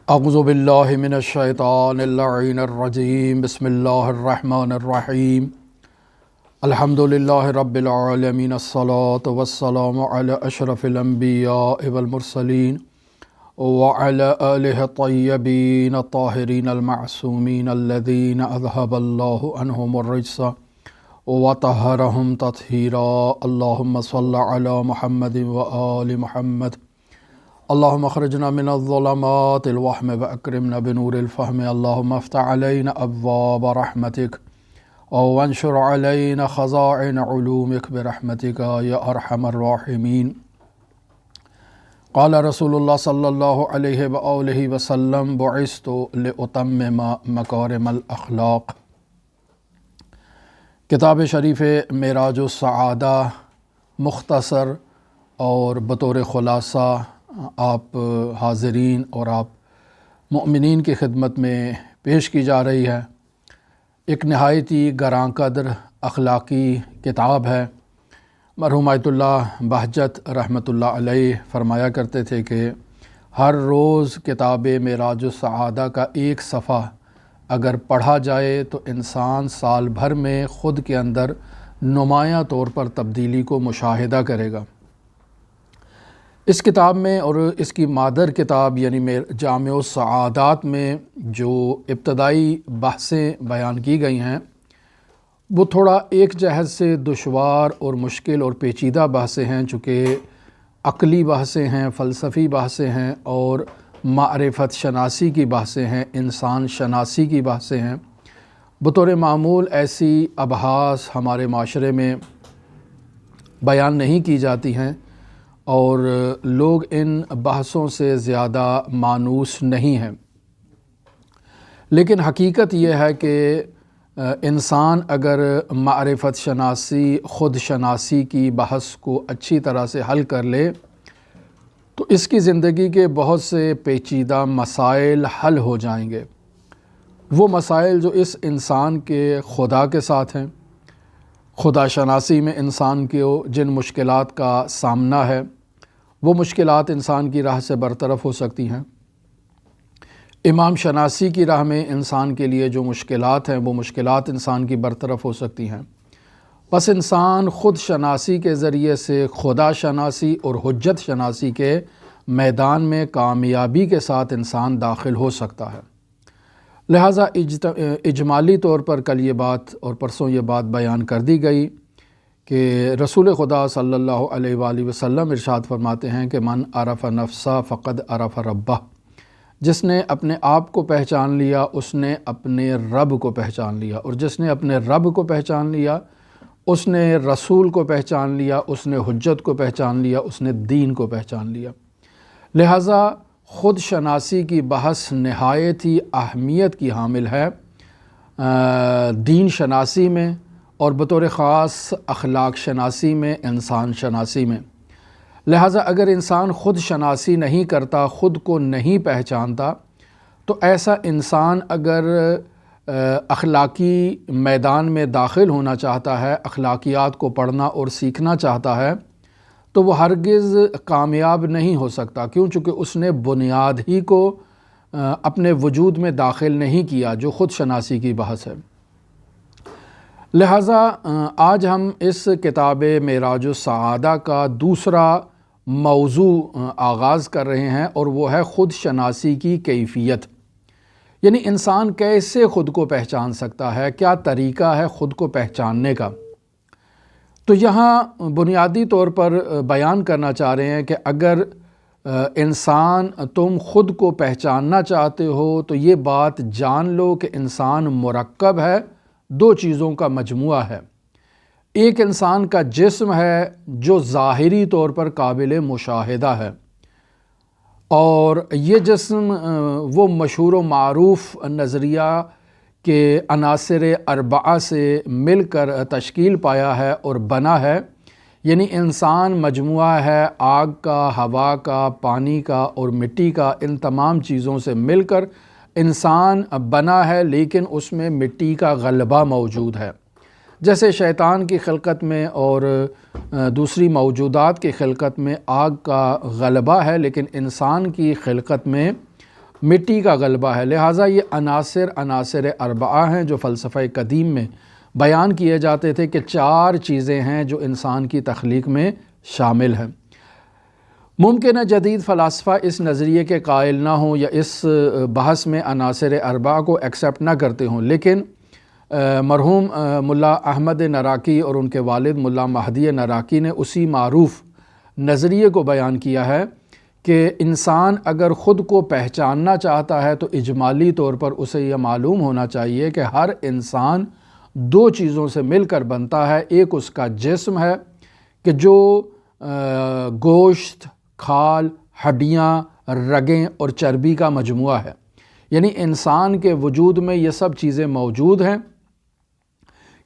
اعوذ باللہ من الشیطان اللعین الرجیم بسم اللہ الرحمن الرحیم الحمد للہ رب العالمین الصلاة والسلام علی اشرف الانبیاء والمرسلین وعلی آلہ الطیبین الطاہرین المعصومین الذین اذہب اللہ عنہم الرجس وطہرہم تطہیرا اللہم صل علی محمد وآل محمد اللہم اخرجنا من الظلمات الوہم واکرمنا بنور الفہم اللہم افتح علینا ابواب رحمتک وانشر علینا خزائن علومک برحمتک یا ارحم الراحمین۔ قال رسول اللہ صلی اللہ علیہ وآلہ وسلم بعثت لأتمم مکارم الاخلاق۔ کتاب شریف معراج السعادہ مختصر اور بطور خلاصہ آپ حاضرین اور آپ مؤمنین کی خدمت میں پیش کی جا رہی ہے۔ ایک نہایت ہی گراں قدر اخلاقی کتاب ہے۔ مرحوم آیت اللہ بہجت رحمۃ اللہ علیہ فرمایا کرتے تھے کہ ہر روز کتاب معراج السعادہ کا ایک صفحہ اگر پڑھا جائے تو انسان سال بھر میں خود کے اندر نمایاں طور پر تبدیلی کو مشاہدہ کرے گا۔ اس کتاب میں اور اس کی مادر کتاب یعنی جامع السعادات میں جو ابتدائی بحثیں بیان کی گئی ہیں وہ تھوڑا ایک جہت سے دشوار اور مشکل اور پیچیدہ بحثیں ہیں، چونکہ عقلی بحثیں ہیں، فلسفی بحثیں ہیں اور معرفت شناسی کی بحثیں ہیں، انسان شناسی کی بحثیں ہیں۔ بطور معمول ایسی ابحاث ہمارے معاشرے میں بیان نہیں کی جاتی ہیں اور لوگ ان بحثوں سے زیادہ مانوس نہیں ہیں، لیکن حقیقت یہ ہے کہ انسان اگر معرفت شناسی خود شناسی کی بحث کو اچھی طرح سے حل کر لے تو اس کی زندگی کے بہت سے پیچیدہ مسائل حل ہو جائیں گے۔ وہ مسائل جو اس انسان کے خدا کے ساتھ ہیں، خدا شناسی میں انسان کو جن مشکلات کا سامنا ہے وہ مشکلات انسان کی راہ سے برطرف ہو سکتی ہیں۔ امام شناسی کی راہ میں انسان کے لیے جو مشکلات ہیں وہ مشکلات انسان کی برطرف ہو سکتی ہیں۔ بس انسان خود شناسی کے ذریعے سے خدا شناسی اور حجت شناسی کے میدان میں کامیابی کے ساتھ انسان داخل ہو سکتا ہے۔ لہٰذا اجمالی طور پر کل یہ بات اور پرسوں یہ بات بیان کر دی گئی کہ رسول خدا صلی اللہ علیہ وآلہ وسلم ارشاد فرماتے ہیں کہ من عرف نفسہ فقد عرف ربہ، جس نے اپنے آپ کو پہچان لیا اس نے اپنے رب کو پہچان لیا، اور جس نے اپنے رب کو پہچان لیا اس نے رسول کو پہچان لیا، اس نے حجت کو پہچان لیا، اس نے دین کو پہچان لیا۔ لہٰذا خود شناسی کی بحث نہایت ہی اہمیت کی حامل ہے دین شناسی میں اور بطور خاص اخلاق شناسی میں، انسان شناسی میں۔ لہٰذا اگر انسان خود شناسی نہیں کرتا، خود کو نہیں پہچانتا، تو ایسا انسان اگر اخلاقی میدان میں داخل ہونا چاہتا ہے، اخلاقیات کو پڑھنا اور سیکھنا چاہتا ہے تو وہ ہرگز کامیاب نہیں ہو سکتا، چونکہ اس نے بنیاد ہی کو اپنے وجود میں داخل نہیں کیا جو خود شناسی کی بحث ہے۔ لہٰذا آج ہم اس کتاب معراج السعادہ کا دوسرا موضوع آغاز کر رہے ہیں اور وہ ہے خود شناسی کی کیفیت، یعنی انسان کیسے خود کو پہچان سکتا ہے، کیا طریقہ ہے خود کو پہچاننے کا۔ تو یہاں بنیادی طور پر بیان کرنا چاہ رہے ہیں کہ اگر انسان تم خود کو پہچاننا چاہتے ہو تو یہ بات جان لو کہ انسان مرکب ہے، دو چیزوں کا مجموعہ ہے۔ ایک انسان کا جسم ہے جو ظاہری طور پر قابل مشاہدہ ہے، اور یہ جسم وہ مشہور و معروف نظریہ کہ عناصر اربعہ سے مل کر تشکیل پایا ہے اور بنا ہے، یعنی انسان مجموعہ ہے آگ کا، ہوا کا، پانی کا اور مٹی کا۔ ان تمام چیزوں سے مل کر انسان بنا ہے، لیکن اس میں مٹی کا غلبہ موجود ہے۔ جیسے شیطان کی خلقت میں اور دوسری موجودات کی خلقت میں آگ کا غلبہ ہے، لیکن انسان کی خلقت میں مٹی کا غلبہ ہے۔ لہٰذا یہ عناصر اربعہ ہیں جو فلسفہ قدیم میں بیان کیے جاتے تھے کہ 4 چیزیں ہیں جو انسان کی تخلیق میں شامل ہیں۔ ممکن ہے جدید فلاسفہ اس نظریے کے قائل نہ ہوں یا اس بحث میں عناصر اربعہ کو ایکسیپٹ نہ کرتے ہوں، لیکن مرحوم ملا احمد نراقی اور ان کے والد ملا مہدی نراقی نے اسی معروف نظریے کو بیان کیا ہے کہ انسان اگر خود کو پہچاننا چاہتا ہے تو اجمالی طور پر اسے یہ معلوم ہونا چاہیے کہ ہر انسان 2 چیزوں سے مل کر بنتا ہے۔ ایک اس کا جسم ہے کہ جو گوشت، کھال، ہڈیاں، رگیں اور چربی کا مجموعہ ہے، یعنی انسان کے وجود میں یہ سب چیزیں موجود ہیں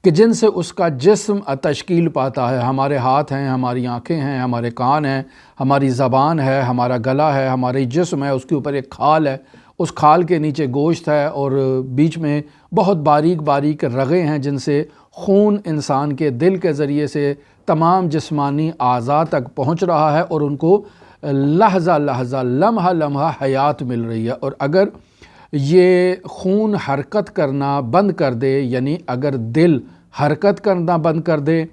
کہ جن سے اس کا جسم تشکیل پاتا ہے۔ ہمارے ہاتھ ہیں، ہماری آنکھیں ہیں، ہمارے کان ہیں، ہماری زبان ہے، ہمارا گلا ہے، ہماری جسم ہے، اس کے اوپر ایک کھال ہے، اس کھال کے نیچے گوشت ہے اور بیچ میں بہت باریک باریک رگیں ہیں جن سے خون انسان کے دل کے ذریعے سے تمام جسمانی اعضاء تک پہنچ رہا ہے اور ان کو لحظہ لحظہ، لمحہ لمحہ حیات مل رہی ہے۔ اور اگر یہ خون حرکت کرنا بند کر دے، یعنی اگر دل حرکت کرنا بند کر دے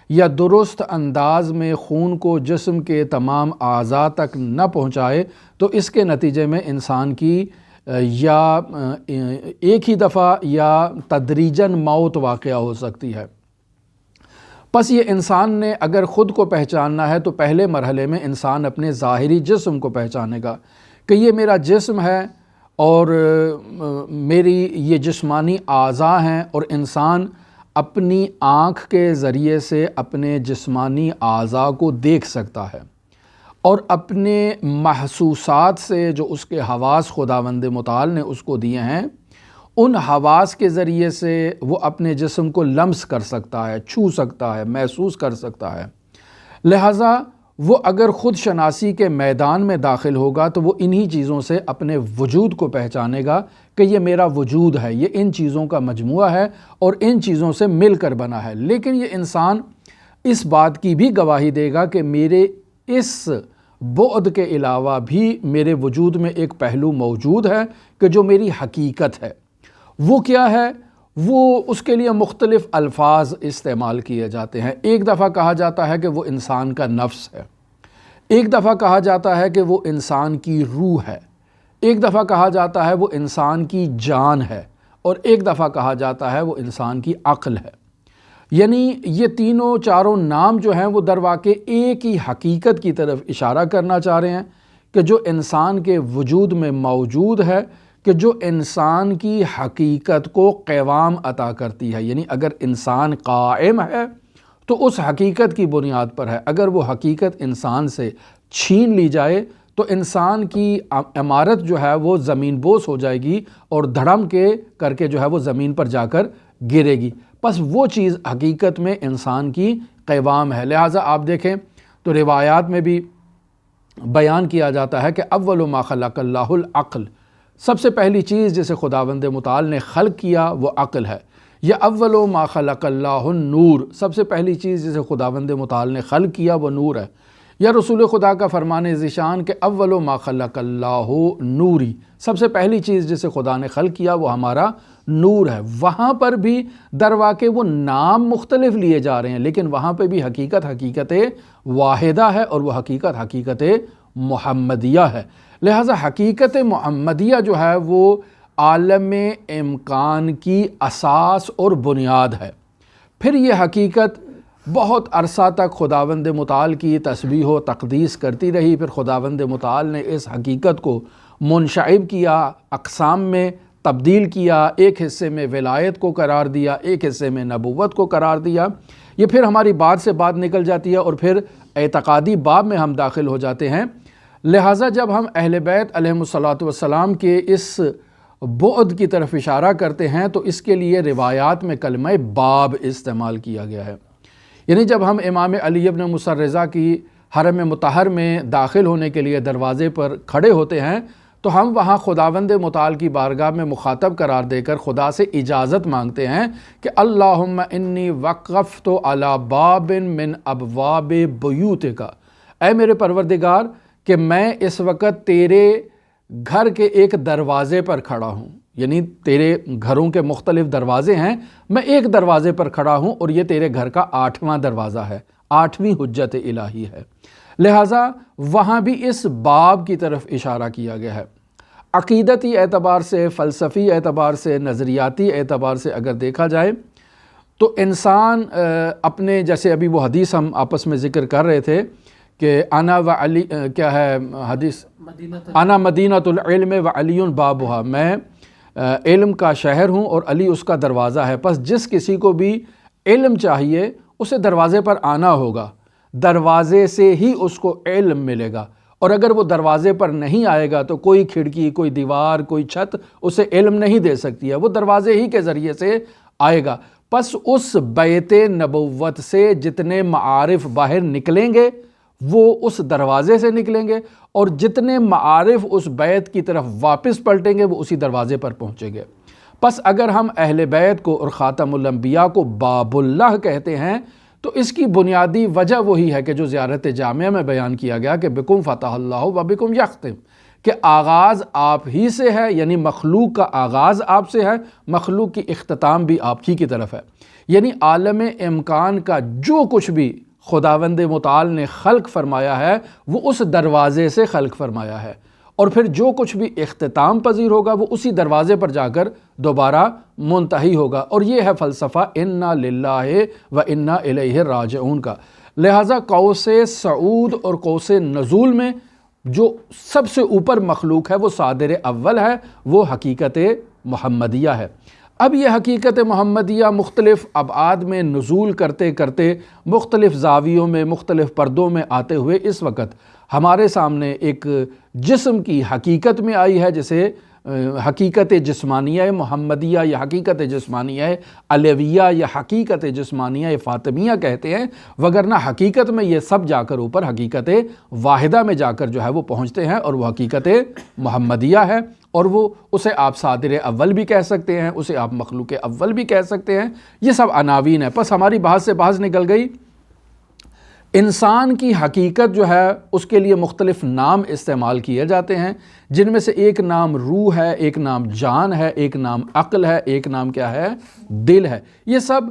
یا درست انداز میں خون کو جسم کے تمام اعضاء تک نہ پہنچائے تو اس کے نتیجے میں انسان کی یا ایک ہی دفعہ یا تدریجاً موت واقع ہو سکتی ہے۔ پس یہ انسان نے اگر خود کو پہچاننا ہے تو پہلے مرحلے میں انسان اپنے ظاہری جسم کو پہچانے گا کہ یہ میرا جسم ہے اور میری یہ جسمانی اعضاء ہیں، اور انسان اپنی آنکھ کے ذریعے سے اپنے جسمانی اعضاء کو دیکھ سکتا ہے اور اپنے محسوسات سے جو اس کے حواس خداوند متعال نے اس کو دیے ہیں، ان حواس کے ذریعے سے وہ اپنے جسم کو لمس کر سکتا ہے، چھو سکتا ہے، محسوس کر سکتا ہے۔ لہٰذا وہ اگر خود شناسی کے میدان میں داخل ہوگا تو وہ انہی چیزوں سے اپنے وجود کو پہچانے گا کہ یہ میرا وجود ہے، یہ ان چیزوں کا مجموعہ ہے اور ان چیزوں سے مل کر بنا ہے۔ لیکن یہ انسان اس بات کی بھی گواہی دے گا کہ میرے اس بعد کے علاوہ بھی میرے وجود میں ایک پہلو موجود ہے کہ جو میری حقیقت ہے۔ وہ کیا ہے؟ وہ اس کے لیے مختلف الفاظ استعمال کیے جاتے ہیں۔ ایک دفعہ کہا جاتا ہے کہ وہ انسان کا نفس ہے، ایک دفعہ کہا جاتا ہے کہ وہ انسان کی روح ہے، ایک دفعہ کہا جاتا ہے وہ انسان کی جان ہے، اور ایک دفعہ کہا جاتا ہے وہ انسان کی عقل ہے۔ یعنی یہ تینوں چاروں نام جو ہیں وہ در واقع ایک ہی حقیقت کی طرف اشارہ کرنا چاہ رہے ہیں کہ جو انسان کے وجود میں موجود ہے، کہ جو انسان کی حقیقت کو قوام عطا کرتی ہے۔ یعنی اگر انسان قائم ہے تو اس حقیقت کی بنیاد پر ہے، اگر وہ حقیقت انسان سے چھین لی جائے تو انسان کی عمارت جو ہے وہ زمین بوس ہو جائے گی اور دھڑم کے کر کے جو ہے وہ زمین پر جا کر گرے گی۔ پس وہ چیز حقیقت میں انسان کی قوام ہے۔ لہٰذا آپ دیکھیں تو روایات میں بھی بیان کیا جاتا ہے کہ اول ما خلق اللہ العقل، سب سے پہلی چیز جسے خداوند متعال نے خلق کیا وہ عقل ہے۔ یا اول ما خلق اللہ النور، سب سے پہلی چیز جسے خداوند متعال نے خلق کیا وہ نور ہے۔ یا رسول خدا کا فرمان ذیشان کہ اول ما خلق اللہ نوری، سب سے پہلی چیز جسے خدا نے خلق کیا وہ ہمارا نور ہے۔ وہاں پر بھی در واقع وہ نام مختلف لیے جا رہے ہیں، لیکن وہاں پہ بھی حقیقت واحدہ ہے اور وہ حقیقت محمدیہ ہے۔ لہٰذا حقیقت محمدیہ جو ہے وہ عالم امکان کی اساس اور بنیاد ہے۔ پھر یہ حقیقت بہت عرصہ تک خداوند متعال کی تسبیح و تقدیس کرتی رہی۔ پھر خداوند متعال نے اس حقیقت کو منشعب کیا، اقسام میں تبدیل کیا، ایک حصے میں ولایت کو قرار دیا، ایک حصے میں نبوت کو قرار دیا۔ یہ پھر ہماری بات سے بات نکل جاتی ہے اور پھر اعتقادی باب میں ہم داخل ہو جاتے ہیں۔ لہٰذا جب ہم اہل بیت علیہم الصلاۃ والسلام کے اس بعد کی طرف اشارہ کرتے ہیں تو اس کے لیے روایات میں کلمہ باب استعمال کیا گیا ہے۔ یعنی جب ہم امام علی ابن موسیٰ رضا کی حرم مطہر میں داخل ہونے کے لیے دروازے پر کھڑے ہوتے ہیں تو ہم وہاں خداوند متعال کی بارگاہ میں مخاطب قرار دے کر خدا سے اجازت مانگتے ہیں کہ اللہم انی وقفت علی باب من ابواب بیوتک، اے میرے پروردگار کہ میں اس وقت تیرے گھر کے ایک دروازے پر کھڑا ہوں، یعنی تیرے گھروں کے مختلف دروازے ہیں، میں ایک دروازے پر کھڑا ہوں اور یہ تیرے گھر کا 8واں دروازہ ہے، 8ویں حجت الہی ہے۔ لہٰذا وہاں بھی اس باب کی طرف اشارہ کیا گیا ہے۔ عقیدتی اعتبار سے، فلسفی اعتبار سے، نظریاتی اعتبار سے اگر دیکھا جائے تو انسان اپنے، جیسے ابھی وہ حدیث ہم آپس میں ذکر کر رہے تھے کہ انا و علی، کیا ہے حدیث، انا مدینۃ العلم و علی بابها، میں علم کا شہر ہوں اور علی اس کا دروازہ ہے۔ پس جس کسی کو بھی علم چاہیے اسے دروازے پر آنا ہوگا، دروازے سے ہی اس کو علم ملے گا، اور اگر وہ دروازے پر نہیں آئے گا تو کوئی کھڑکی، کوئی دیوار، کوئی چھت اسے علم نہیں دے سکتی ہے، وہ دروازے ہی کے ذریعے سے آئے گا۔ پس اس بیت نبوت سے جتنے معارف باہر نکلیں گے وہ اس دروازے سے نکلیں گے، اور جتنے معارف اس بیت کی طرف واپس پلٹیں گے وہ اسی دروازے پر پہنچیں گے۔ پس اگر ہم اہل بیت کو اور خاتم الانبیاء کو باب اللہ کہتے ہیں تو اس کی بنیادی وجہ وہی ہے کہ جو زیارت جامعہ میں بیان کیا گیا کہ بکم فتح اللہ و بکم یختم، کہ آغاز آپ ہی سے ہے، یعنی مخلوق کا آغاز آپ سے ہے، مخلوق کی اختتام بھی آپ ہی کی طرف ہے۔ یعنی عالم امکان کا جو کچھ بھی خداوند متعال نے خلق فرمایا ہے وہ اس دروازے سے خلق فرمایا ہے، اور پھر جو کچھ بھی اختتام پذیر ہوگا وہ اسی دروازے پر جا کر دوبارہ منتہی ہوگا، اور یہ ہے فلسفہ انا للہ و انا الیہ راجعون کا۔ لہٰذا قوس صعود اور قوس نزول میں جو سب سے اوپر مخلوق ہے وہ صادر اول ہے، وہ حقیقت محمدیہ ہے۔ اب یہ حقیقت محمدیہ مختلف ابعاد میں نزول کرتے کرتے مختلف زاویوں میں، مختلف پردوں میں آتے ہوئے اس وقت ہمارے سامنے ایک جسم کی حقیقت میں آئی ہے، جسے حقیقت جسمانیہ محمدیہ یا حقیقت جسمانیہ علیویہ یا حقیقت جسمانیہ فاطمیہ کہتے ہیں، وگرنہ حقیقت میں یہ سب جا کر اوپر حقیقت واحدہ میں جا کر جو ہے وہ پہنچتے ہیں، اور وہ حقیقت محمدیہ ہے، اور وہ اسے آپ صادر اول بھی کہہ سکتے ہیں، اسے آپ مخلوق اول بھی کہہ سکتے ہیں، یہ سب عناوین ہیں۔ پس ہماری بحث سے بحث نکل گئی، انسان کی حقیقت جو ہے اس کے لیے مختلف نام استعمال کیے جاتے ہیں، جن میں سے ایک نام روح ہے، ایک نام جان ہے، ایک نام عقل ہے، ایک نام کیا ہے، دل ہے۔ یہ سب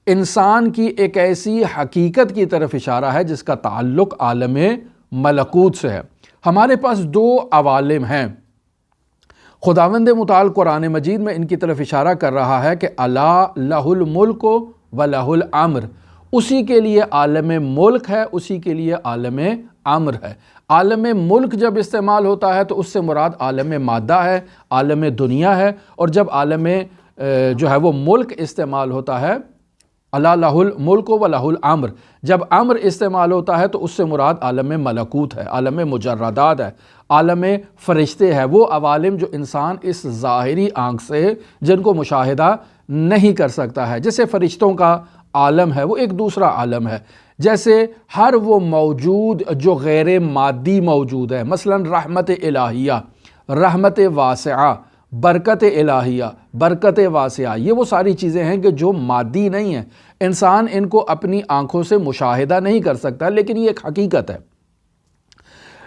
انسان کی ایک ایسی حقیقت کی طرف اشارہ ہے جس کا تعلق عالم ملکوت سے ہے۔ ہمارے پاس دو عوالم ہیں، خداوند متعال قرآن مجید میں ان کی طرف اشارہ کر رہا ہے کہ الا لہ الملک و لہ الامر، اسی کے لیے عالم ملک ہے، اسی کے لیے عالم امر ہے۔ عالم ملک جب استعمال ہوتا ہے تو اس سے مراد عالم مادہ ہے، عالم دنیا ہے، اور جب عالم جو ہے وہ ملک استعمال ہوتا ہے، الا لہ الملک و لہ الامر، جب امر استعمال ہوتا ہے تو اس سے مراد عالم ملکوت ہے، عالم مجردات ہے، عالم فرشتے ہے، وہ عوالم جو انسان اس ظاہری آنکھ سے جن کو مشاہدہ نہیں کر سکتا ہے۔ جیسے فرشتوں کا عالم ہے وہ ایک دوسرا عالم ہے، جیسے ہر وہ موجود جو غیر مادی موجود ہے، مثلا رحمت الہیہ، رحمت واسعہ، برکت الہیہ، برکت واسعہ، یہ وہ ساری چیزیں ہیں کہ جو مادی نہیں ہیں، انسان ان کو اپنی آنکھوں سے مشاہدہ نہیں کر سکتا، لیکن یہ ایک حقیقت ہے۔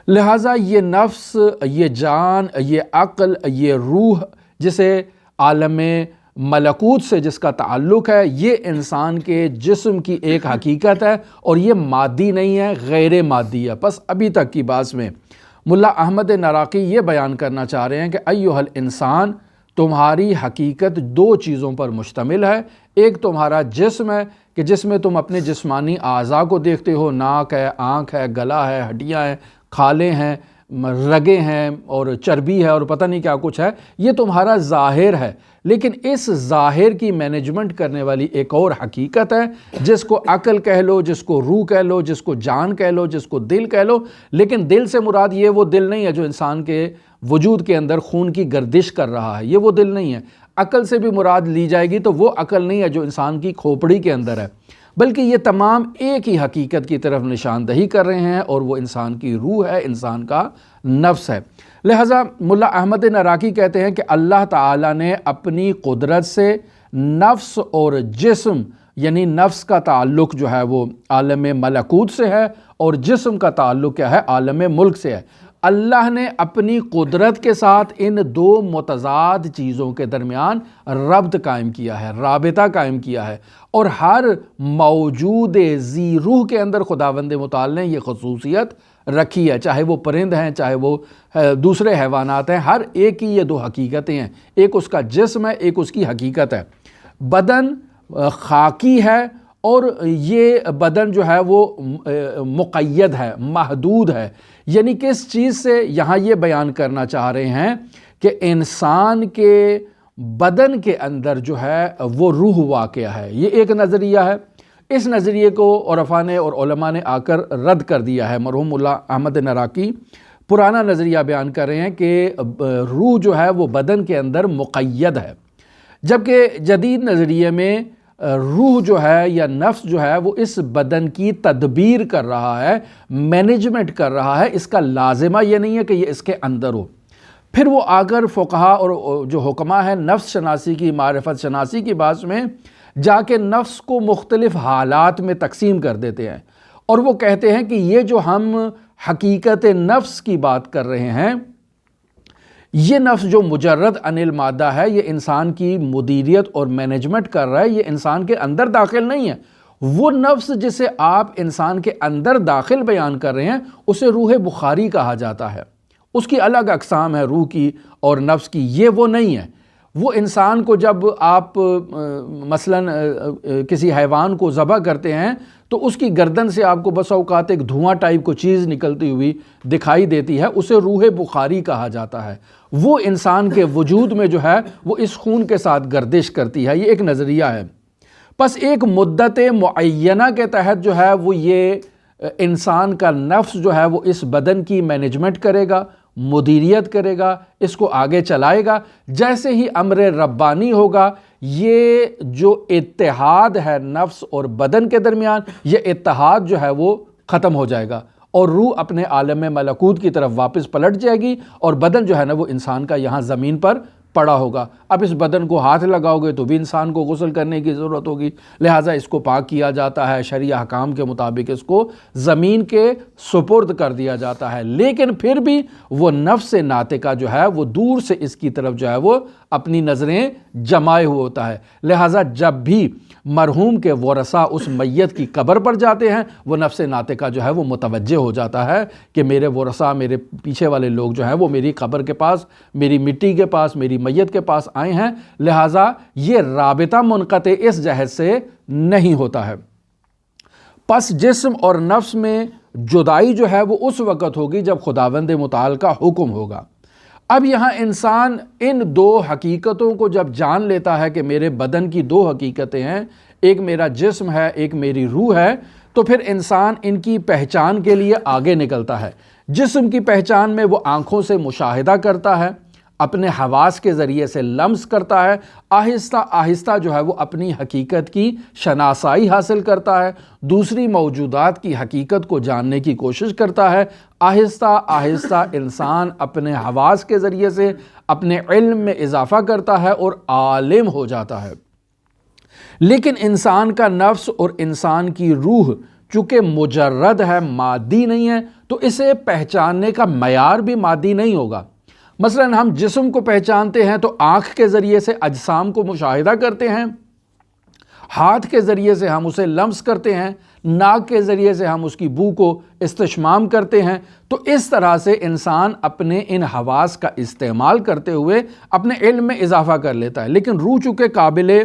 لہٰذا یہ نفس، یہ جان، یہ عقل، یہ روح جسے عالم ملکوت سے جس کا تعلق ہے، یہ انسان کے جسم کی ایک حقیقت ہے، اور یہ مادی نہیں ہے، غیر مادی ہے۔ پس ابھی تک کی بات میں ملا احمد نراقی یہ بیان کرنا چاہ رہے ہیں کہ ایھا الانسان، تمہاری حقیقت دو چیزوں پر مشتمل ہے، ایک تمہارا جسم ہے کہ جس میں تم اپنے جسمانی اعضاء کو دیکھتے ہو، ناک ہے، آنکھ ہے، گلا ہے، ہڈیاں ہیں، کھالیں ہیں، رگیں ہیں اور چربی ہے اور پتہ نہیں کیا کچھ ہے، یہ تمہارا ظاہر ہے۔ لیکن اس ظاہر کی مینجمنٹ کرنے والی ایک اور حقیقت ہے جس کو عقل کہہ لو، جس کو روح کہہ لو، جس کو جان کہہ لو، جس کو دل کہہ لو، لیکن دل سے مراد یہ وہ دل نہیں ہے جو انسان کے وجود کے اندر خون کی گردش کر رہا ہے، یہ وہ دل نہیں ہے۔ عقل سے بھی مراد لی جائے گی تو وہ عقل نہیں ہے جو انسان کی کھوپڑی کے اندر ہے، بلکہ یہ تمام ایک ہی حقیقت کی طرف نشاندہی کر رہے ہیں، اور وہ انسان کی روح ہے، انسان کا نفس ہے۔ لہٰذا ملا احمد نراقی کہتے ہیں کہ اللہ تعالیٰ نے اپنی قدرت سے نفس اور جسم، یعنی نفس کا تعلق جو ہے وہ عالم ملکوت سے ہے، اور جسم کا تعلق کیا ہے، عالم ملک سے ہے۔ اللہ نے اپنی قدرت کے ساتھ ان دو متضاد چیزوں کے درمیان ربط قائم کیا ہے، رابطہ قائم کیا ہے، اور ہر موجود ذی روح کے اندر خداوند متعال نے یہ خصوصیت رکھی ہے، چاہے وہ پرند ہیں، چاہے وہ دوسرے حیوانات ہیں، ہر ایک کی یہ دو حقیقتیں ہیں، ایک اس کا جسم ہے، ایک اس کی حقیقت ہے۔ بدن خاکی ہے اور یہ بدن جو ہے وہ مقید ہے، محدود ہے۔ یعنی کس چیز سے یہاں یہ بیان کرنا چاہ رہے ہیں کہ انسان کے بدن کے اندر جو ہے وہ روح واقع ہے، یہ ایک نظریہ ہے۔ اس نظریے کو عرفاء نے اور علماء نے آ کر رد کر دیا ہے۔ مرحوم ملا احمد نراقی پرانا نظریہ بیان کر رہے ہیں کہ روح جو ہے وہ بدن کے اندر مقید ہے، جبکہ جدید نظریے میں روح جو ہے یا نفس جو ہے وہ اس بدن کی تدبیر کر رہا ہے، مینجمنٹ کر رہا ہے، اس کا لازمہ یہ نہیں ہے کہ یہ اس کے اندر ہو۔ پھر وہ آ کر فقہا اور جو حکماء ہیں نفس شناسی کی، معرفت شناسی کی بات میں جا کے نفس کو مختلف حالات میں تقسیم کر دیتے ہیں، اور وہ کہتے ہیں کہ یہ جو ہم حقیقت نفس کی بات کر رہے ہیں، یہ نفس جو مجرد عن المادہ ہے، یہ انسان کی مدیریت اور مینجمنٹ کر رہا ہے، یہ انسان کے اندر داخل نہیں ہے۔ وہ نفس جسے آپ انسان کے اندر داخل بیان کر رہے ہیں اسے روح بخاری کہا جاتا ہے، اس کی الگ اقسام ہے روح کی اور نفس کی، یہ وہ نہیں ہے۔ وہ انسان کو جب آپ مثلا کسی حیوان کو ذبح کرتے ہیں تو اس کی گردن سے آپ کو بس اوقات ایک دھواں ٹائپ کو چیز نکلتی ہوئی دکھائی دیتی ہے، اسے روح بخاری کہا جاتا ہے۔ وہ انسان کے وجود میں جو ہے وہ اس خون کے ساتھ گردش کرتی ہے، یہ ایک نظریہ ہے۔ پس ایک مدت معینہ کے تحت جو ہے وہ یہ انسان کا نفس جو ہے وہ اس بدن کی مینجمنٹ کرے گا، مدیریت کرے گا، اس کو آگے چلائے گا۔ جیسے ہی امر ربانی ہوگا، یہ جو اتحاد ہے نفس اور بدن کے درمیان، یہ اتحاد جو ہے وہ ختم ہو جائے گا اور روح اپنے عالم ملکوت کی طرف واپس پلٹ جائے گی، اور بدن جو ہے نا وہ انسان کا یہاں زمین پر پڑا ہوگا۔ اب اس بدن کو ہاتھ لگاؤ گے تو بھی انسان کو غسل کرنے کی ضرورت ہوگی، لہٰذا اس کو پاک کیا جاتا ہے، شرعی احکام کے مطابق اس کو زمین کے سپرد کر دیا جاتا ہے، لیکن پھر بھی وہ نفس ناطقہ جو ہے وہ دور سے اس کی طرف جو ہے وہ اپنی نظریں جمائے ہوئے ہوتا ہے۔ لہٰذا جب بھی مرحوم کے ورثاء اس میت کی قبر پر جاتے ہیں، وہ نفس ناطقہ جو ہے وہ متوجہ ہو جاتا ہے کہ میرے ورثاء، میرے پیچھے والے لوگ جو ہیں وہ میری قبر کے پاس، میری مٹی کے پاس، میری میت کے پاس آئے ہیں، لہٰذا یہ رابطہ منقطع اس جہت سے نہیں ہوتا ہے۔ پس جسم اور نفس میں جدائی جو ہے وہ اس وقت ہوگی جب خداوند متعال کا حکم ہوگا۔ اب یہاں انسان ان دو حقیقتوں کو جب جان لیتا ہے کہ میرے بدن کی دو حقیقتیں ہیں، ایک میرا جسم ہے، ایک میری روح ہے، تو پھر انسان ان کی پہچان کے لیے آگے نکلتا ہے۔ جسم کی پہچان میں وہ آنکھوں سے مشاہدہ کرتا ہے، اپنے حواس کے ذریعے سے لمس کرتا ہے، آہستہ آہستہ جو ہے وہ اپنی حقیقت کی شناسائی حاصل کرتا ہے، دوسری موجودات کی حقیقت کو جاننے کی کوشش کرتا ہے۔ آہستہ آہستہ انسان اپنے حواس کے ذریعے سے اپنے علم میں اضافہ کرتا ہے اور عالم ہو جاتا ہے۔ لیکن انسان کا نفس اور انسان کی روح چونکہ مجرد ہے، مادی نہیں ہے، تو اسے پہچاننے کا معیار بھی مادی نہیں ہوگا۔ مثلا ہم جسم کو پہچانتے ہیں تو آنکھ کے ذریعے سے اجسام کو مشاہدہ کرتے ہیں، ہاتھ کے ذریعے سے ہم اسے لمس کرتے ہیں، ناک کے ذریعے سے ہم اس کی بو کو استشمام کرتے ہیں۔ تو اس طرح سے انسان اپنے ان حواس کا استعمال کرتے ہوئے اپنے علم میں اضافہ کر لیتا ہے، لیکن روح چونکہ قابل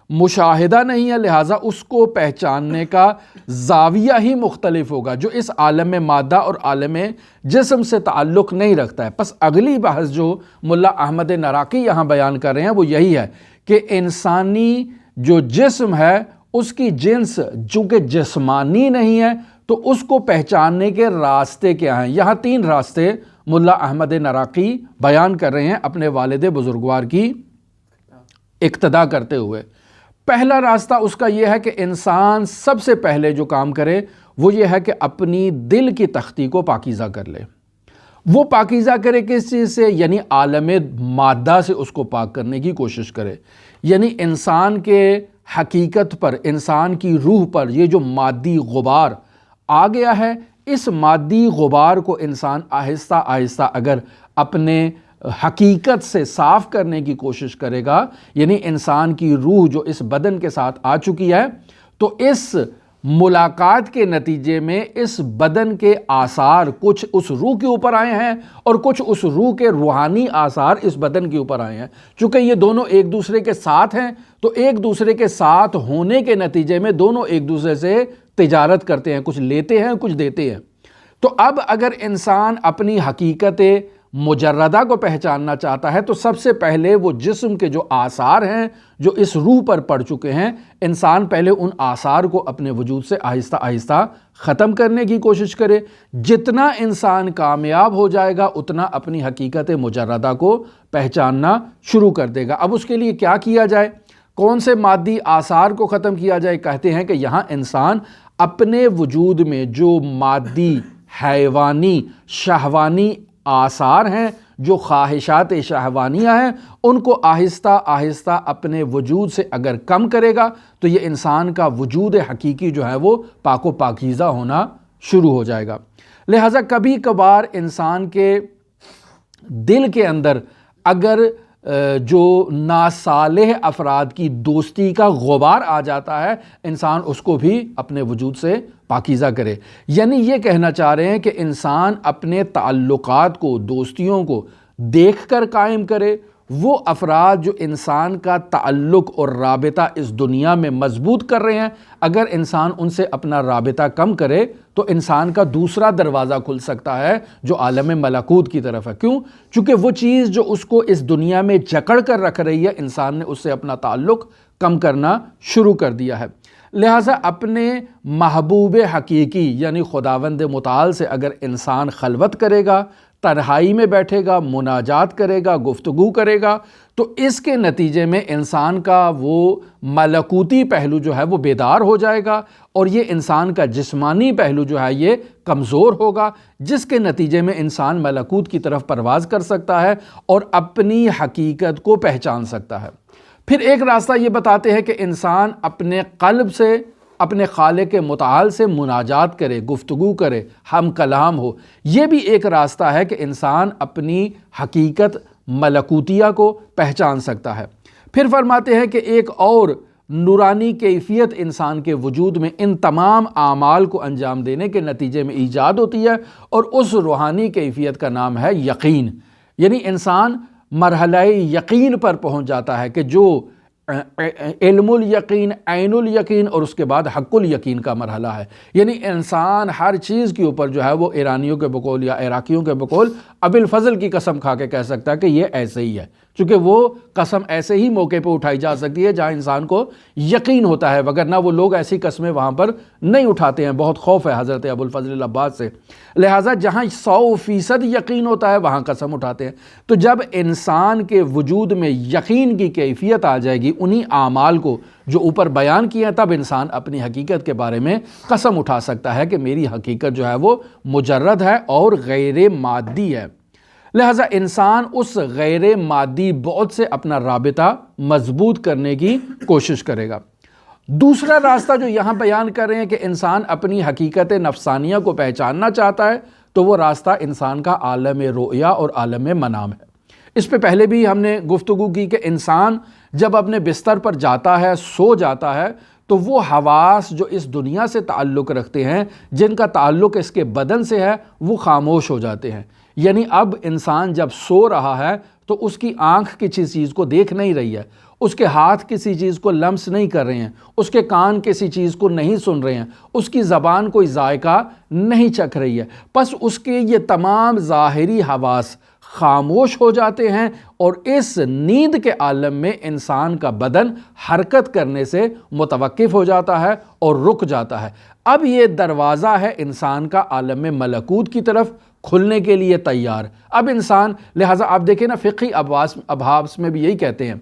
مشاہدہ نہیں ہے، لہٰذا اس کو پہچاننے کا زاویہ ہی مختلف ہوگا، جو اس عالم مادہ اور عالم جسم سے تعلق نہیں رکھتا ہے۔ پس اگلی بحث جو ملا احمد نراقی یہاں بیان کر رہے ہیں وہ یہی ہے کہ انسانی جو جسم ہے اس کی جنس چونکہ جسمانی نہیں ہے، تو اس کو پہچاننے کے راستے کیا ہیں؟ یہاں 3 راستے ملا احمد نراقی بیان کر رہے ہیں اپنے والد بزرگوار کی اقتدا کرتے ہوئے۔ پہلا راستہ اس کا یہ ہے کہ انسان سب سے پہلے جو کام کرے وہ یہ ہے کہ اپنی دل کی تختی کو پاکیزہ کر لے۔ وہ پاکیزہ کرے کس چیز سے؟ یعنی عالم مادہ سے اس کو پاک کرنے کی کوشش کرے۔ یعنی انسان کے حقیقت پر، انسان کی روح پر یہ جو مادی غبار آ گیا ہے، اس مادی غبار کو انسان آہستہ آہستہ اگر اپنے حقیقت سے صاف کرنے کی کوشش کرے گا، یعنی انسان کی روح جو اس بدن کے ساتھ آ چکی ہے، تو اس ملاقات کے نتیجے میں اس بدن کے آثار کچھ اس روح کے اوپر آئے ہیں اور کچھ اس روح کے روحانی آثار اس بدن کے اوپر آئے ہیں۔ چونکہ یہ دونوں ایک دوسرے کے ساتھ ہیں، تو ایک دوسرے کے ساتھ ہونے کے نتیجے میں دونوں ایک دوسرے سے تجارت کرتے ہیں، کچھ لیتے ہیں کچھ دیتے ہیں۔ تو اب اگر انسان اپنی حقیقت مجردہ کو پہچاننا چاہتا ہے تو سب سے پہلے وہ جسم کے جو آثار ہیں جو اس روح پر پڑ چکے ہیں، انسان پہلے ان آثار کو اپنے وجود سے آہستہ آہستہ ختم کرنے کی کوشش کرے۔ جتنا انسان کامیاب ہو جائے گا اتنا اپنی حقیقت مجردہ کو پہچاننا شروع کر دے گا۔ اب اس کے لیے کیا کیا جائے؟ کون سے مادی آثار کو ختم کیا جائے؟ کہتے ہیں کہ یہاں انسان اپنے وجود میں جو مادی، حیوانی، شہوانی آثار ہیں، جو خواہشات شہوانیہ ہیں، ان کو آہستہ آہستہ اپنے وجود سے اگر کم کرے گا تو یہ انسان کا وجود حقیقی جو ہے وہ پاک و پاکیزہ ہونا شروع ہو جائے گا۔ لہٰذا کبھی کبھار انسان کے دل کے اندر اگر جو ناصالح افراد کی دوستی کا غبار آ جاتا ہے، انسان اس کو بھی اپنے وجود سے پاکیزہ کرے۔ یعنی یہ کہنا چاہ رہے ہیں کہ انسان اپنے تعلقات کو، دوستیوں کو دیکھ کر قائم کرے۔ وہ افراد جو انسان کا تعلق اور رابطہ اس دنیا میں مضبوط کر رہے ہیں، اگر انسان ان سے اپنا رابطہ کم کرے تو انسان کا دوسرا دروازہ کھل سکتا ہے جو عالم ملکوت کی طرف ہے۔ کیوں؟ چونکہ وہ چیز جو اس کو اس دنیا میں جکڑ کر رکھ رہی ہے، انسان نے اس سے اپنا تعلق کم کرنا شروع کر دیا ہے۔ لہٰذا اپنے محبوب حقیقی یعنی خداوند متعال سے اگر انسان خلوت کرے گا، تنہائی میں بیٹھے گا، مناجات کرے گا، گفتگو کرے گا، تو اس کے نتیجے میں انسان کا وہ ملکوتی پہلو جو ہے وہ بیدار ہو جائے گا اور یہ انسان کا جسمانی پہلو جو ہے یہ کمزور ہوگا، جس کے نتیجے میں انسان ملکوت کی طرف پرواز کر سکتا ہے اور اپنی حقیقت کو پہچان سکتا ہے۔ پھر ایک راستہ یہ بتاتے ہیں کہ انسان اپنے قلب سے اپنے خالق متعال سے مناجات کرے، گفتگو کرے، ہم کلام ہو۔ یہ بھی ایک راستہ ہے کہ انسان اپنی حقیقت ملکوتیہ کو پہچان سکتا ہے۔ پھر فرماتے ہیں کہ ایک اور نورانی کیفیت انسان کے وجود میں ان تمام اعمال کو انجام دینے کے نتیجے میں ایجاد ہوتی ہے اور اس روحانی کیفیت کا نام ہے یقین۔ یعنی انسان مرحلہ یقین پر پہنچ جاتا ہے کہ جو علم الیقین، عین الیقین اور اس کے بعد حق الیقین کا مرحلہ ہے۔ یعنی انسان ہر چیز کے اوپر جو ہے وہ ایرانیوں کے بقول یا عراقیوں کے بقول ابی الفضل کی قسم کھا کے کہہ سکتا ہے کہ یہ ایسے ہی ہے، چونکہ وہ قسم ایسے ہی موقع پہ اٹھائی جا سکتی ہے جہاں انسان کو یقین ہوتا ہے، وگرنہ وہ لوگ ایسی قسمیں وہاں پر نہیں اٹھاتے ہیں۔ بہت خوف ہے حضرت ابو الفضل العباس سے، لہٰذا جہاں 100% یقین ہوتا ہے وہاں قسم اٹھاتے ہیں۔ تو جب انسان کے وجود میں یقین کی کیفیت آ جائے گی انہی اعمال کو جو اوپر بیان کیا، تب انسان اپنی حقیقت کے بارے میں قسم اٹھا سکتا ہے کہ میری حقیقت جو ہے وہ مجرد ہے اور غیر مادی ہے۔ لہٰذا انسان اس غیر مادی بعد سے اپنا رابطہ مضبوط کرنے کی کوشش کرے گا۔ دوسرا راستہ جو یہاں بیان کر رہے ہیں کہ انسان اپنی حقیقت نفسانیہ کو پہچاننا چاہتا ہے، تو وہ راستہ انسان کا عالم رؤیا اور عالم منام ہے۔ اس پہ پہلے بھی ہم نے گفتگو کی کہ انسان جب اپنے بستر پر جاتا ہے، سو جاتا ہے، تو وہ حواس جو اس دنیا سے تعلق رکھتے ہیں، جن کا تعلق اس کے بدن سے ہے، وہ خاموش ہو جاتے ہیں۔ یعنی اب انسان جب سو رہا ہے تو اس کی آنکھ کسی چیز کو دیکھ نہیں رہی ہے، اس کے ہاتھ کسی چیز کو لمس نہیں کر رہے ہیں، اس کے کان کسی چیز کو نہیں سن رہے ہیں، اس کی زبان کوئی ذائقہ نہیں چکھ رہی ہے، پس اس کے یہ تمام ظاہری حواس خاموش ہو جاتے ہیں اور اس نیند کے عالم میں انسان کا بدن حرکت کرنے سے متوقف ہو جاتا ہے اور رک جاتا ہے۔ اب یہ دروازہ ہے انسان کا عالم ملکوت کی طرف کھلنے کے لیے تیار۔ اب انسان، لہٰذا آپ دیکھیں نا، فقہی ابحاث میں بھی یہی کہتے ہیں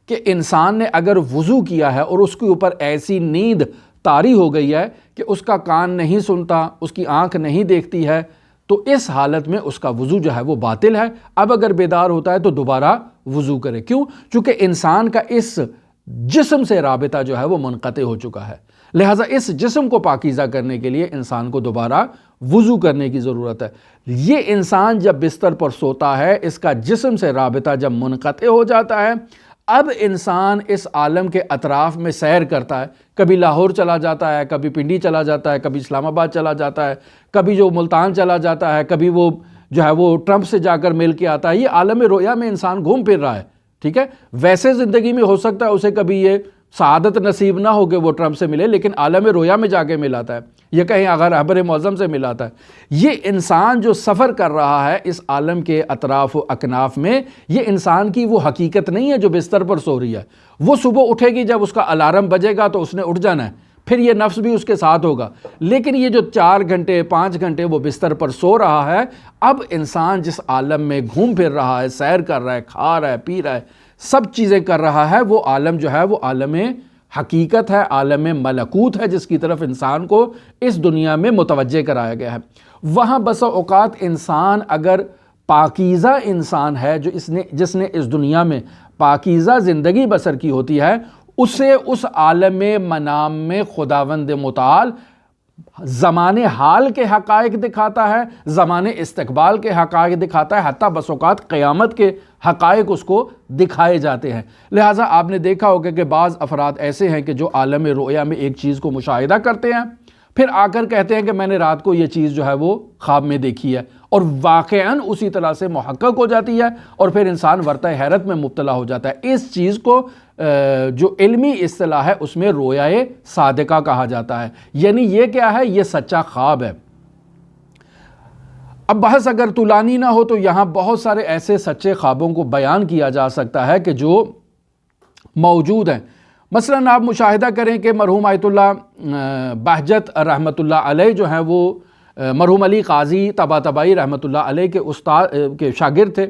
کہ انسان نے اگر وضو کیا ہے اور اس کے اوپر ایسی نیند طاری ہو گئی ہے کہ اس کا کان نہیں سنتا، اس کی آنکھ نہیں دیکھتی ہے، تو اس حالت میں اس کا وضو جو ہے وہ باطل ہے۔ اب اگر بیدار ہوتا ہے تو دوبارہ وضو کرے۔ کیوں؟ چونکہ انسان کا اس جسم سے رابطہ جو ہے وہ منقطع ہو چکا ہے۔ لہٰذا اس جسم کو پاکیزہ کرنے کے لیے انسان کو دوبارہ وضو کرنے کی ضرورت ہے۔ یہ انسان جب بستر پر سوتا ہے، اس کا جسم سے رابطہ جب منقطع ہو جاتا ہے، اب انسان اس عالم کے اطراف میں سیر کرتا ہے، کبھی لاہور چلا جاتا ہے، کبھی پنڈی چلا جاتا ہے، کبھی اسلام آباد چلا جاتا ہے، کبھی جو ملتان چلا جاتا ہے، کبھی وہ جو ہے وہ ٹرمپ سے جا کر مل کے آتا ہے۔ یہ عالم رویا میں انسان گھوم پھر رہا ہے، ٹھیک ہے۔ ویسے زندگی میں ہو سکتا ہے اسے کبھی یہ سعادت نصیب نہ ہو کہ وہ ٹرمپ سے ملے، لیکن عالم رویا میں جا کے ملاتا ہے، یا کہیں اگر رہبر معظم سے ملاتا ہے۔ یہ انسان جو سفر کر رہا ہے اس عالم کے اطراف و اکناف میں، یہ انسان کی وہ حقیقت نہیں ہے جو بستر پر سو رہی ہے۔ وہ صبح اٹھے گی، جب اس کا الارم بجے گا تو اس نے اٹھ جانا ہے، پھر یہ نفس بھی اس کے ساتھ ہوگا۔ لیکن یہ جو 4 گھنٹے 5 گھنٹے وہ بستر پر سو رہا ہے، اب انسان جس عالم میں گھوم پھر رہا ہے، سیر کر رہا ہے، کھا رہا ہے، پی رہا ہے، سب چیزیں کر رہا ہے، وہ عالم جو ہے وہ عالم حقیقت ہے، عالم ملکوت ہے، جس کی طرف انسان کو اس دنیا میں متوجہ کرایا گیا ہے۔ وہاں بسا اوقات انسان اگر پاکیزہ انسان ہے، جس نے اس دنیا میں پاکیزہ زندگی بسر کی ہوتی ہے، اسے اس عالم منام میں خداوند متعال زمان حال کے حقائق دکھاتا ہے، زمان استقبال کے حقائق دکھاتا ہے، حتیٰ بس اوقات قیامت کے حقائق اس کو دکھائے جاتے ہیں۔ لہٰذا آپ نے دیکھا ہوگا کہ بعض افراد ایسے ہیں کہ جو عالم رؤیا میں ایک چیز کو مشاہدہ کرتے ہیں، پھر آ کر کہتے ہیں کہ میں نے رات کو یہ چیز جو ہے وہ خواب میں دیکھی ہے، اور واقعاً اسی طرح سے محقق ہو جاتی ہے، اور پھر انسان ورطہ حیرت میں مبتلا ہو جاتا ہے۔ اس چیز کو جو علمی اصطلاح ہے اس میں رویا صادقہ کہا جاتا ہے، یعنی یہ کیا ہے؟ یہ سچا خواب ہے۔ اب بحث اگر طولانی نہ ہو تو یہاں بہت سارے ایسے سچے خوابوں کو بیان کیا جا سکتا ہے کہ جو موجود ہیں۔ مثلاً آپ مشاہدہ کریں کہ مرحوم آیت اللہ بہجت رحمۃ اللہ علیہ جو ہیں وہ مرحوم علی قاضی طباطبائی رحمۃ اللہ علیہ کے استاد کے شاگرد تھے،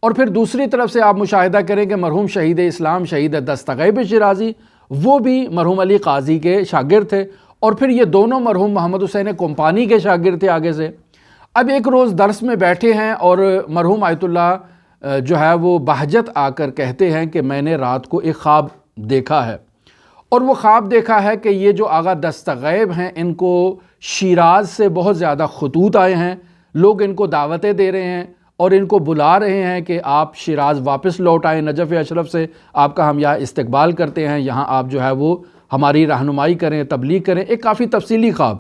اور پھر دوسری طرف سے آپ مشاہدہ کریں کہ مرحوم شہید اسلام شہید دستغیب شیرازی وہ بھی مرحوم علی قاضی کے شاگرد تھے، اور پھر یہ دونوں مرحوم محمد حسین کمپانی کے شاگرد تھے آگے سے۔ اب ایک روز درس میں بیٹھے ہیں اور مرحوم آیت اللہ جو ہے وہ بہجت آ کر کہتے ہیں کہ میں نے رات کو ایک خواب دیکھا ہے، اور وہ خواب دیکھا ہے کہ یہ جو آغا دستغیب ہیں ان کو شیراز سے بہت زیادہ خطوط آئے ہیں، لوگ ان کو دعوتیں دے رہے ہیں اور ان کو بلا رہے ہیں کہ آپ شیراز واپس لوٹ آئیں، نجف اشرف سے آپ کا ہم یہاں استقبال کرتے ہیں، یہاں آپ جو ہے وہ ہماری رہنمائی کریں، تبلیغ کریں۔ ایک کافی تفصیلی خواب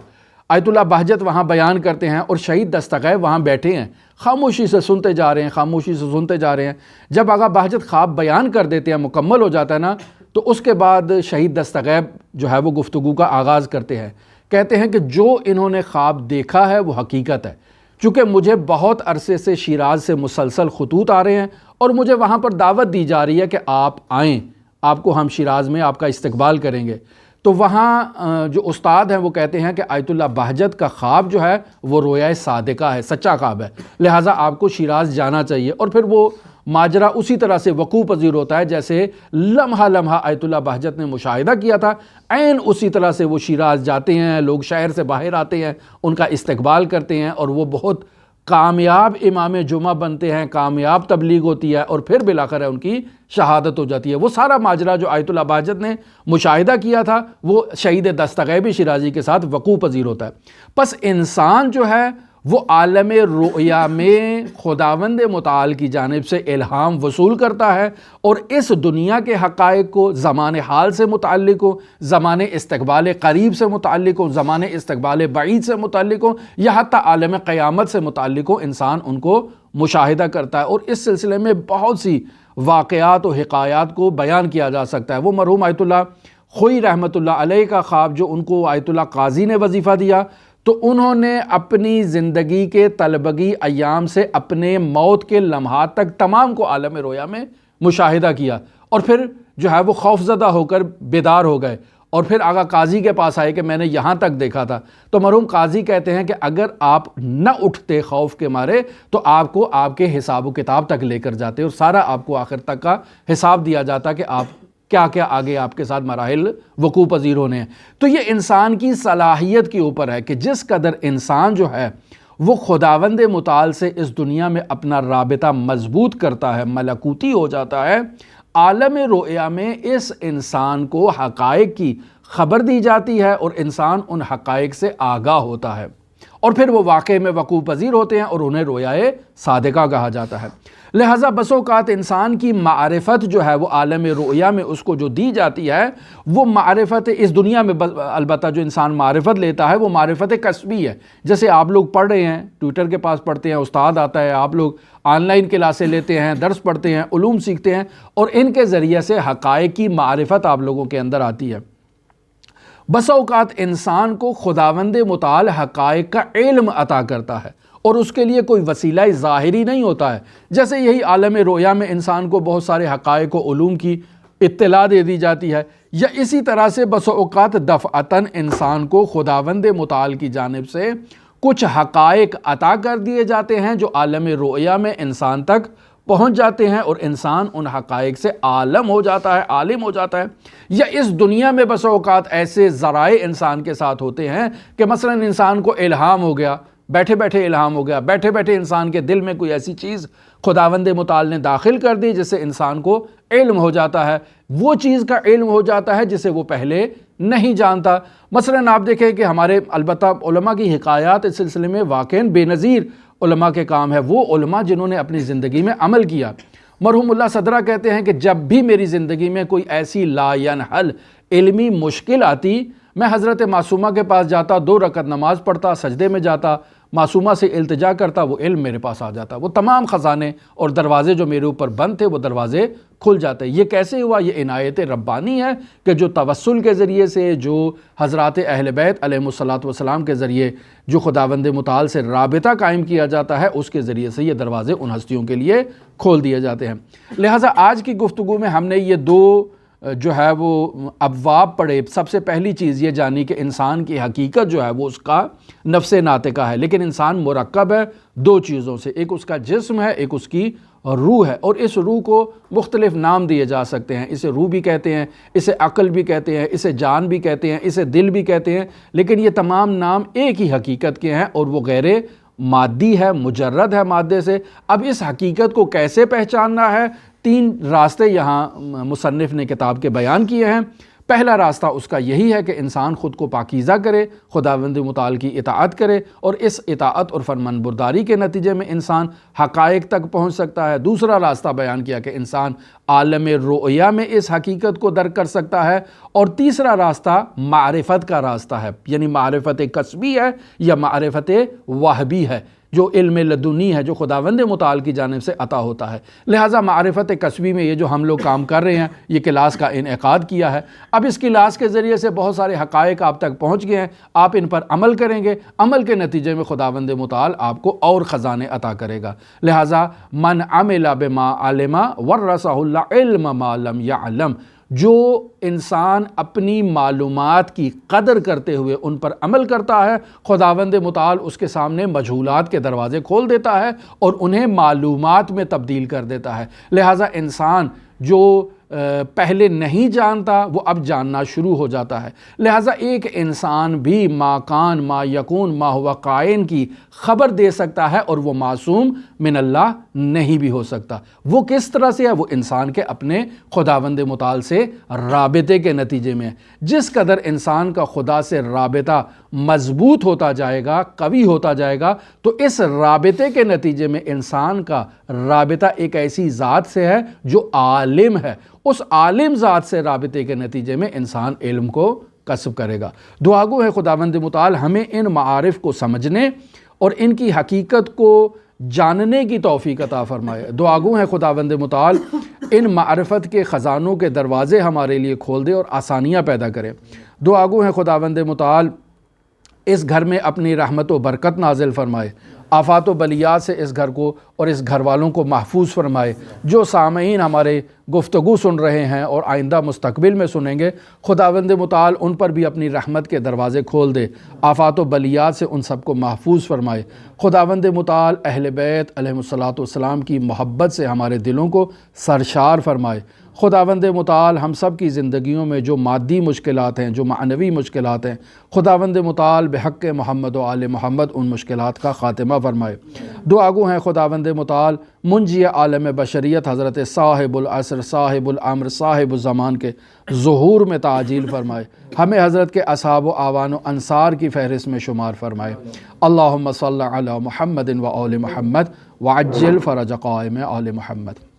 آیت اللہ بہجت وہاں بیان کرتے ہیں، اور شہید دستغیب وہاں بیٹھے ہیں، خاموشی سے سنتے جا رہے ہیں، خاموشی سے سنتے جا رہے ہیں۔ جب آغا بہجت خواب بیان کر دیتے ہیں، مکمل ہو جاتا ہے نا، تو اس کے بعد شہید دستغیب جو ہے وہ گفتگو کا آغاز کرتے ہیں، کہتے ہیں کہ جو انہوں نے خواب دیکھا ہے وہ حقیقت ہے، چونکہ مجھے بہت عرصے سے شیراز سے مسلسل خطوط آ رہے ہیں، اور مجھے وہاں پر دعوت دی جا رہی ہے کہ آپ آئیں، آپ کو ہم شیراز میں آپ کا استقبال کریں گے۔ تو وہاں جو استاد ہیں وہ کہتے ہیں کہ آیت اللہ بہجت کا خواب جو ہے وہ رویا صادقہ ہے، سچا خواب ہے، لہٰذا آپ کو شیراز جانا چاہیے۔ اور پھر وہ ماجرا اسی طرح سے وقوع پذیر ہوتا ہے جیسے لمحہ لمحہ آیت اللہ بہجت نے مشاہدہ کیا تھا، عین اسی طرح سے وہ شیراز جاتے ہیں، لوگ شہر سے باہر آتے ہیں، ان کا استقبال کرتے ہیں، اور وہ بہت کامیاب امام جمعہ بنتے ہیں، کامیاب تبلیغ ہوتی ہے، اور پھر بالآخر ان کی شہادت ہو جاتی ہے۔ وہ سارا ماجرا جو آیت اللہ بہجت نے مشاہدہ کیا تھا وہ شہید دستغیب شیرازی کے ساتھ وقوع پذیر ہوتا ہے۔ پس انسان جو ہے وہ عالم رؤیا میں خداوند متعال کی جانب سے الہام وصول کرتا ہے، اور اس دنیا کے حقائق کو زمان حال سے متعلق ہو، زمان استقبال قریب سے متعلق ہو، زمان استقبال بعید سے متعلق ہو، یا حتیٰ عالم قیامت سے متعلق ہو، انسان ان کو مشاہدہ کرتا ہے۔ اور اس سلسلے میں بہت سی واقعات و حکایات کو بیان کیا جا سکتا ہے۔ وہ مرحوم آیت اللہ خوئی رحمۃ اللہ علیہ کا خواب جو ان کو آیت اللہ قاضی نے وظیفہ دیا، تو انہوں نے اپنی زندگی کے طلبگی ایام سے اپنے موت کے لمحات تک تمام کو عالم رویا میں مشاہدہ کیا، اور پھر جو ہے وہ خوف زدہ ہو کر بیدار ہو گئے، اور پھر آقا قاضی کے پاس آئے کہ میں نے یہاں تک دیکھا تھا۔ تو مرحوم قاضی کہتے ہیں کہ اگر آپ نہ اٹھتے خوف کے مارے تو آپ کو آپ کے حساب و کتاب تک لے کر جاتے، اور سارا آپ کو آخر تک کا حساب دیا جاتا کہ آپ کیا کیا آگے آپ کے ساتھ مراحل وقوع پذیر ہونے ہیں۔ تو یہ انسان کی صلاحیت کے اوپر ہے کہ جس قدر انسان جو ہے وہ خداوند متعال سے اس دنیا میں اپنا رابطہ مضبوط کرتا ہے، ملکوتی ہو جاتا ہے، عالم رؤیا میں اس انسان کو حقائق کی خبر دی جاتی ہے، اور انسان ان حقائق سے آگاہ ہوتا ہے، اور پھر وہ واقعے میں وقوع پذیر ہوتے ہیں اور انہیں رویائے صادقہ کہا جاتا ہے۔ لہٰذا بس اوقات انسان کی معرفت جو ہے وہ عالم رؤیا میں اس کو جو دی جاتی ہے، وہ معرفت اس دنیا میں البتہ جو انسان معرفت لیتا ہے وہ معرفت کسبی ہے۔ جیسے آپ لوگ پڑھ رہے ہیں، ٹویٹر کے پاس پڑھتے ہیں، استاد آتا ہے، آپ لوگ آن لائن کلاسیں لیتے ہیں، درس پڑھتے ہیں، علوم سیکھتے ہیں، اور ان کے ذریعے سے حقائق کی معرفت آپ لوگوں کے اندر آتی ہے۔ بس اوقات انسان کو خداوند متعال حقائق کا علم عطا کرتا ہے اور اس کے لیے کوئی وسیلہ ظاہری نہیں ہوتا ہے۔ جیسے یہی عالم رؤیا میں انسان کو بہت سارے حقائق و علوم کی اطلاع دے دی جاتی ہے، یا اسی طرح سے بس اوقات دفعتاً انسان کو خداوند متعال کی جانب سے کچھ حقائق عطا کر دیے جاتے ہیں جو عالم رؤیا میں انسان تک پہنچ جاتے ہیں اور انسان ان حقائق سے عالم ہو جاتا ہے، عالم ہو جاتا ہے۔ یا اس دنیا میں بس اوقات ایسے ذرائع انسان کے ساتھ ہوتے ہیں کہ مثلا انسان کو الہام ہو گیا، بیٹھے بیٹھے الہام ہو گیا، بیٹھے بیٹھے انسان کے دل میں کوئی ایسی چیز خداوند متعال نے داخل کر دی جس سے انسان کو علم ہو جاتا ہے، وہ چیز کا علم ہو جاتا ہے جسے وہ پہلے نہیں جانتا۔ مثلا آپ دیکھیں کہ ہمارے البتہ علماء کی حکایات اس سلسلے میں واقعاً بے نظیر علماء کے کام ہے، وہ علماء جنہوں نے اپنی زندگی میں عمل کیا۔ مرحوم اللہ صدرہ کہتے ہیں کہ جب بھی میری زندگی میں کوئی ایسی لا ینحل علمی مشکل آتی، میں حضرت معصومہ کے پاس جاتا، 2 رکعت نماز پڑھتا، سجدے میں جاتا، معصومہ سے التجا کرتا، وہ علم میرے پاس آ جاتا، وہ تمام خزانے اور دروازے جو میرے اوپر بند تھے وہ دروازے کھل جاتے۔ یہ کیسے ہوا؟ یہ عنایت ربانی ہے کہ جو توسل کے ذریعے سے، جو حضرات اہل بیت علیہم الصلاۃ والسلام کے ذریعے جو خداوند متعال سے رابطہ قائم کیا جاتا ہے، اس کے ذریعے سے یہ دروازے ان ہستیوں کے لیے کھول دیے جاتے ہیں۔ لہٰذا آج کی گفتگو میں ہم نے یہ 2 جو ہے وہ ابواب پڑھے۔ سب سے پہلی چیز یہ جانی کہ انسان کی حقیقت جو ہے وہ اس کا نفس ناطقہ ہے، لیکن انسان مرکب ہے 2 چیزوں سے، ایک اس کا جسم ہے، ایک اس کی روح ہے، اور اس روح کو مختلف نام دیے جا سکتے ہیں۔ اسے روح بھی کہتے ہیں، اسے عقل بھی کہتے ہیں، اسے جان بھی کہتے ہیں، اسے دل بھی کہتے ہیں، لیکن یہ تمام نام ایک ہی حقیقت کے ہیں اور وہ غیر مادی ہے، مجرد ہے مادے سے۔ اب اس حقیقت کو کیسے پہچاننا ہے؟ 3 راستے یہاں مصنف نے کتاب کے بیان کیے ہیں۔ پہلا راستہ اس کا یہی ہے کہ انسان خود کو پاکیزہ کرے، خداوند متعال کی اطاعت کرے، اور اس اطاعت اور فرمانبرداری کے نتیجے میں انسان حقائق تک پہنچ سکتا ہے۔ دوسرا راستہ بیان کیا کہ انسان عالم رؤیا میں اس حقیقت کو درک کر سکتا ہے، اور تیسرا راستہ معرفت کا راستہ ہے، یعنی معرفت کسبی ہے یا معرفت وہبی ہے، جو علم لدنی ہے، جو خداوند متعال کی جانب سے عطا ہوتا ہے۔ لہٰذا معرفت کسبی میں یہ جو ہم لوگ کام کر رہے ہیں، یہ کلاس کا انعقاد کیا ہے۔ اب اس کلاس کے ذریعے سے بہت سارے حقائق آپ تک پہنچ گئے ہیں، آپ ان پر عمل کریں گے، عمل کے نتیجے میں خداوند متعال آپ کو اور خزانے عطا کرے گا۔ لہٰذا من عمل بما علم ورثہ اللہ علم ما لم یعلم، جو انسان اپنی معلومات کی قدر کرتے ہوئے ان پر عمل کرتا ہے، خداوند متعال اس کے سامنے مجہولات کے دروازے کھول دیتا ہے اور انہیں معلومات میں تبدیل کر دیتا ہے۔ لہٰذا انسان جو پہلے نہیں جانتا وہ اب جاننا شروع ہو جاتا ہے۔ لہٰذا ایک انسان بھی ما کان ما یکون ما ہوا کائن کی خبر دے سکتا ہے، اور وہ معصوم من اللہ نہیں بھی ہو سکتا۔ وہ کس طرح سے ہے؟ وہ انسان کے اپنے خداوند متعال سے رابطے کے نتیجے میں۔ جس قدر انسان کا خدا سے رابطہ مضبوط ہوتا جائے گا، قوی ہوتا جائے گا، تو اس رابطے کے نتیجے میں انسان کا رابطہ ایک ایسی ذات سے ہے جو عالم ہے۔ اس عالم ذات سے رابطے کے نتیجے میں انسان علم کو کسب کرے گا۔ دعا گو ہے خداوند متعال ہمیں ان معارف کو سمجھنے اور ان کی حقیقت کو جاننے کی توفیق عطا فرمائے۔ دعا گو ہے خداوند متعال ان معرفت کے خزانوں کے دروازے ہمارے لیے کھول دے اور آسانیاں پیدا کرے۔ دعا گو ہے خداوند متعال اس گھر میں اپنی رحمت و برکت نازل فرمائے، آفات و بلیات سے اس گھر کو اور اس گھر والوں کو محفوظ فرمائے۔ جو سامعین ہمارے گفتگو سن رہے ہیں اور آئندہ مستقبل میں سنیں گے، خداوند متعال ان پر بھی اپنی رحمت کے دروازے کھول دے، آفات و بلیات سے ان سب کو محفوظ فرمائے۔ خداوند متعال اہل بیت علیہم الصلاۃ والسلام کی محبت سے ہمارے دلوں کو سرشار فرمائے۔ خداوند متعال ہم سب کی زندگیوں میں جو مادی مشکلات ہیں، جو معنوی مشکلات ہیں، خداوند متعال بحق محمد و آل محمد ان مشکلات کا خاتمہ فرمائے۔ دعا گو ہیں خداوند متعال منجی عالم بشریت حضرت صاحب العصر صاحب الامر صاحب الزمان کے ظہور میں تعجیل فرمائے، ہمیں حضرت کے اصحاب و اعوان و انصار کی فہرست میں شمار فرمائے۔ اللہم صلی علی محمد و آل محمد وعجل فرج قائم آل محمد۔